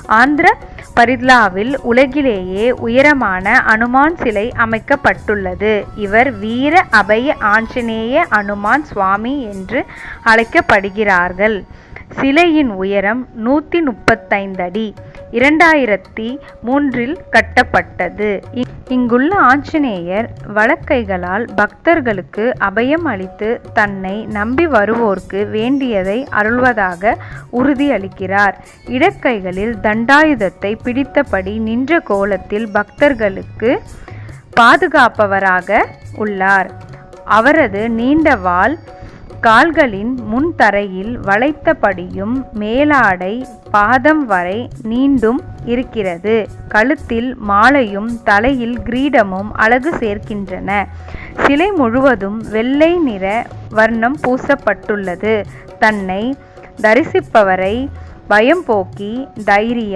ஆந்திர பரித்லாவில் உலகிலேயே உயரமான அனுமான் சிலை அமைக்கப்பட்டுள்ளது. இவர் வீர அபய ஆஞ்சநேய அனுமான் சுவாமி என்று அழைக்கப்படுகிறார்கள். சிலையின் உயரம் 135 அடி. 2003 கட்டப்பட்டது. இங்குள்ள ஆஞ்சநேயர் வலக்கைகளால் பக்தர்களுக்கு அபயம் அளித்து தன்னை நம்பி வருவோர்க்கு வேண்டியதை அருள்வதாக உறுதியளிக்கிறார். இடக்கைகளில் தண்டாயுதத்தை பிடித்தபடி நின்ற கோலத்தில் பக்தர்களுக்கு பாதுகாப்பவராக உள்ளார். அவரது நீண்ட வாள் கால்களின் முன் தரையில் வளைத்தபடியும் மேலாடை பாதம் வரை நீண்டும் இருக்கிறது. கழுத்தில் மாலையும் தலையில் கிரீடமும் அழகு சேர்க்கின்றன. சிலை முழுவதும் வெள்ளை நிற வர்ணம் பூசப்பட்டுள்ளது. தன்னை தரிசிப்பவரை பயம் போக்கி தைரியம்